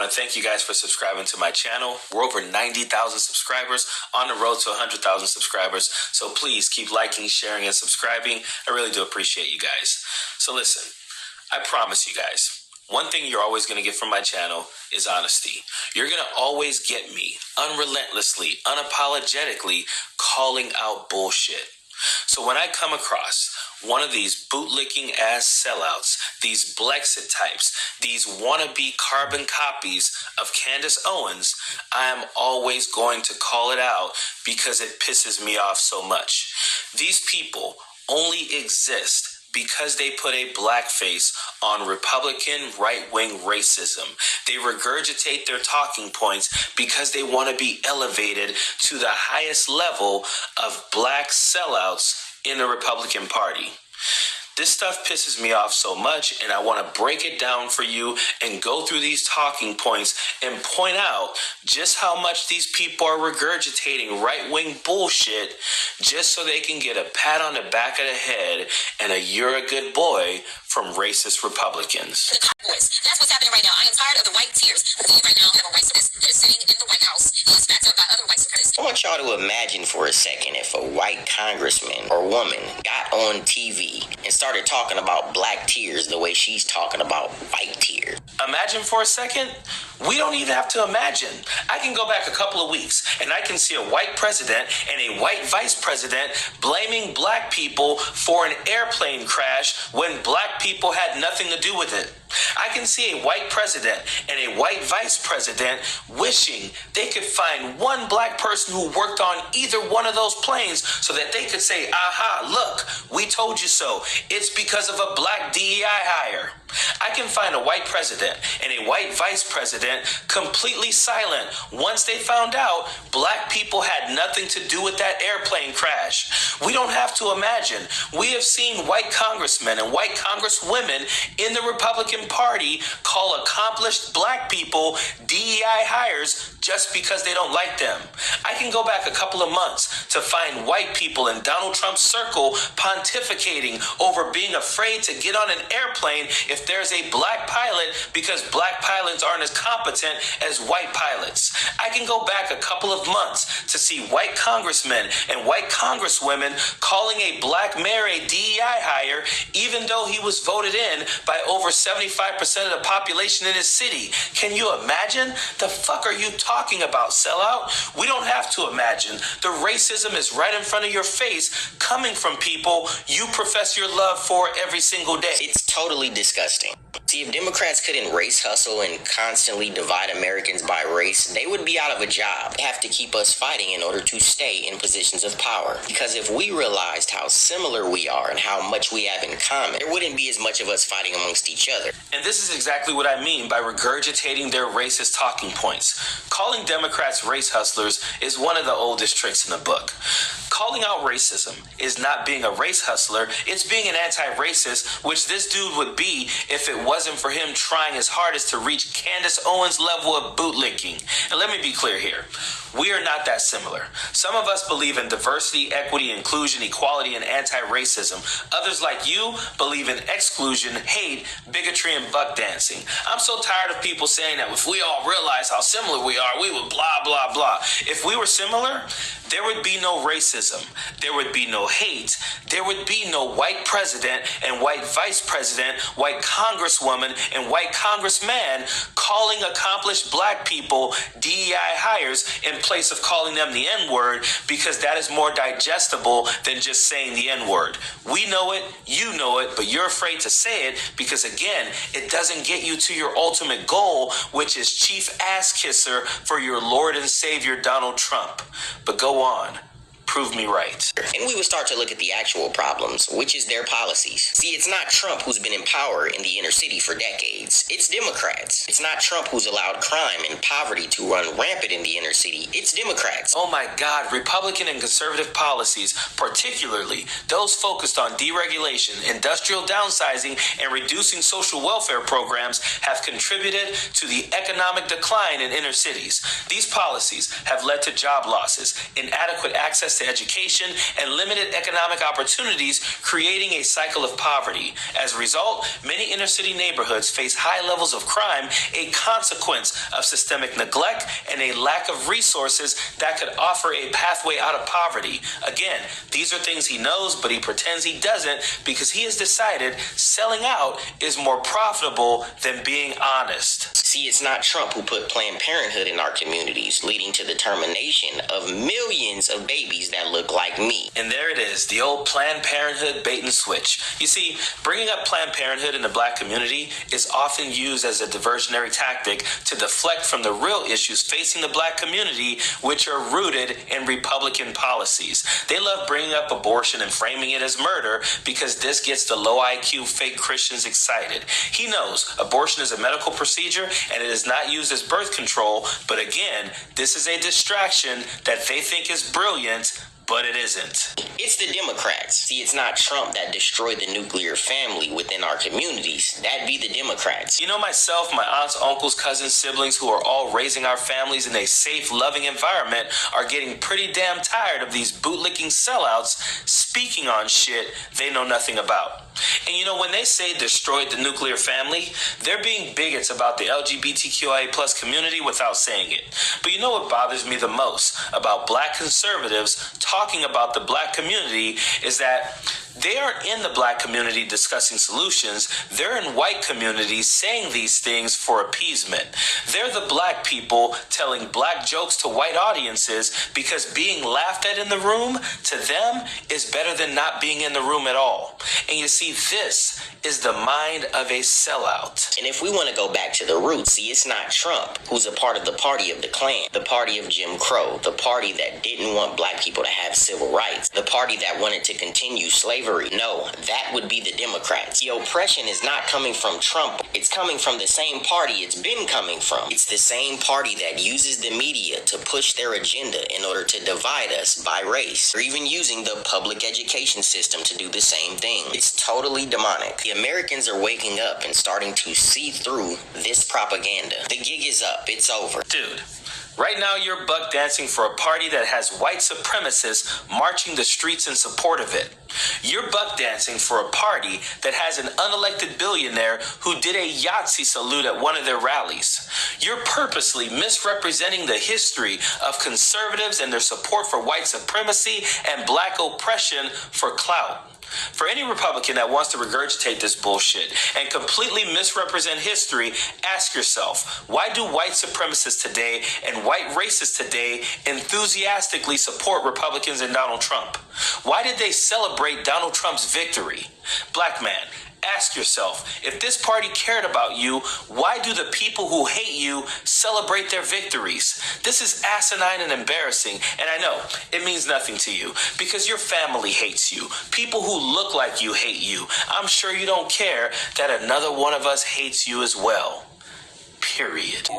to thank you guys for subscribing to my channel. We're over 90,000 subscribers, on the road to 100,000 subscribers. So please keep liking, sharing, and subscribing. I really do appreciate you guys. So listen, I promise you guys, one thing you're always going to get from my channel is honesty. You're going to always get me unrelentlessly, unapologetically calling out bullshit. So when I come across one of these bootlicking ass sellouts, these Blexit types, these wannabe carbon copies of Candace Owens, I am always going to call it out because it pisses me off so much. These people only exist because they put a black face on Republican right-wing racism. They regurgitate their talking points because they want to be elevated to the highest level of black sellouts in the Republican Party. This stuff pisses me off so much, and I want to break it down for you and go through these talking points and point out just how much these people are regurgitating right-wing bullshit just so they can get a pat on the back of the head and a "you're a good boy" from racist Republicans. The Cowboys. That's what's happening right now. I am tired of the white tears who right now have a racist that is sitting in the White House. He is backed up by other white supremacists. I want y'all to imagine for a second if a white congressman or woman got on TV and started talking about black tears the way she's talking about white tears. Imagine for a second. We don't even have to imagine. I can go back a couple of weeks and I can see a white president and a white vice president blaming black people for an airplane crash when black people had nothing to do with it. I can see a white president and a white vice president wishing they could find one black person who worked on either one of those planes so that they could say, aha, look, we told you so. It's because of a black DEI hire. I can find a white president and a white vice president completely silent once they found out black people had nothing to do with that airplane crash. We don't have to imagine. We have seen white congressmen and white congresswomen in the Republican Party call accomplished black people DEI hires just because they don't like them. I can go back a couple of months to find white people in Donald Trump's circle pontificating over being afraid to get on an airplane if there's a black pilot because black pilots aren't as competent as white pilots. I can go back a couple of months to see white congressmen and white congresswomen calling a black mayor a DEI hire even though he was voted in by over 75% of the population in his city. Can you imagine? The fuck are you talking about, sellout? We don't have to imagine. The racism is right in front of your face, coming from people you profess your love for every single day. It's totally disgusting. See, if Democrats couldn't race hustle and constantly divide Americans by race, they would be out of a job. They have to keep us fighting in order to stay in positions of power. Because if we realized how similar we are and how much we have in common, there wouldn't be as much of us fighting amongst each other. And this is exactly what I mean by regurgitating their racist talking points. Calling Democrats race hustlers is one of the oldest tricks in the book. Calling out racism is not being a race hustler, it's being an anti-racist, which this dude would be if it wasn't for him trying his hardest to reach Candace Owens' level of bootlicking. And let me be clear here. We are not that similar. Some of us believe in diversity, equity, inclusion, equality, and anti-racism. Others, like you, believe in exclusion, hate, bigotry, and buck dancing. I'm so tired of people saying that if we all realize how similar we are, we would blah, blah, blah. If we were similar, there would be no racism. There would be no hate. There would be no white president and white vice president, white congresswoman and white congressman calling accomplished black people DEI hires in place of calling them the N-word, because that is more digestible than just saying the N-word. We know it, you know it, but you're afraid to say it because, again, it doesn't get you to your ultimate goal, which is chief ass kisser for your Lord and Savior Donald Trump. But go on. Prove me right. And we would start to look at the actual problems, which is their policies. See, it's not Trump who's been in power in the inner city for decades. It's Democrats. It's not Trump who's allowed crime and poverty to run rampant in the inner city. It's Democrats. Oh my God, Republican and conservative policies, particularly those focused on deregulation, industrial downsizing, and reducing social welfare programs, have contributed to the economic decline in inner cities. These policies have led to job losses, inadequate access to education, and limited economic opportunities, creating a cycle of poverty. As a result, many inner-city neighborhoods face high levels of crime, a consequence of systemic neglect and a lack of resources that could offer a pathway out of poverty. Again, these are things he knows, but he pretends he doesn't because he has decided selling out is more profitable than being honest. See, it's not Trump who put Planned Parenthood in our communities, leading to the termination of millions of babies that look like me. And there it is, the old Planned Parenthood bait and switch. You see, bringing up Planned Parenthood in the black community is often used as a diversionary tactic to deflect from the real issues facing the black community, which are rooted in Republican policies. They love bringing up abortion and framing it as murder because this gets the low IQ fake Christians excited. He knows abortion is a medical procedure and it is not used as birth control, but again, this is a distraction that they think is brilliant, but it isn't. It's the Democrats. See, it's not Trump that destroyed the nuclear family within our communities. That'd be the Democrats. You know, myself, my aunts, uncles, cousins, siblings who are all raising our families in a safe, loving environment are getting pretty damn tired of these bootlicking sellouts speaking on shit they know nothing about. And you know, when they say destroyed the nuclear family, they're being bigots about the LGBTQIA plus community without saying it. But you know what bothers me the most about black conservatives talking about the black community is that they aren't in the black community discussing solutions. They're in white communities saying these things for appeasement. They're the black people telling black jokes to white audiences because being laughed at in the room to them is better than not being in the room at all. And you see, this is the mind of a sellout. And if we want to go back to the roots, see, it's not Trump who's a part of the party of the Klan, the party of Jim Crow, the party that didn't want black people to have civil rights, the party that wanted to continue slavery. No, that would be the Democrats. The oppression is not coming from Trump. It's coming from the same party it's been coming from. It's the same party that uses the media to push their agenda in order to divide us by race, or even using the public education system to do the same thing. It's totally demonic. The Americans are waking up and starting to see through this propaganda. The gig is up. It's over. Dude, right now you're buck dancing for a party that has white supremacists marching the streets in support of it. You're buck dancing for a party that has an unelected billionaire who did a Yahtzee salute at one of their rallies. You're purposely misrepresenting the history of conservatives and their support for white supremacy and black oppression for clout. For any Republican that wants to regurgitate this bullshit and completely misrepresent history, ask yourself, why do white supremacists today and white racists today enthusiastically support Republicans and Donald Trump? Why did they celebrate Donald Trump's victory? Black man, ask yourself, if this party cared about you, why do the people who hate you celebrate their victories? This is asinine and embarrassing, and I know it means nothing to you because your family hates you. People who look like you hate you. I'm sure you don't care that another one of us hates you as well. Period.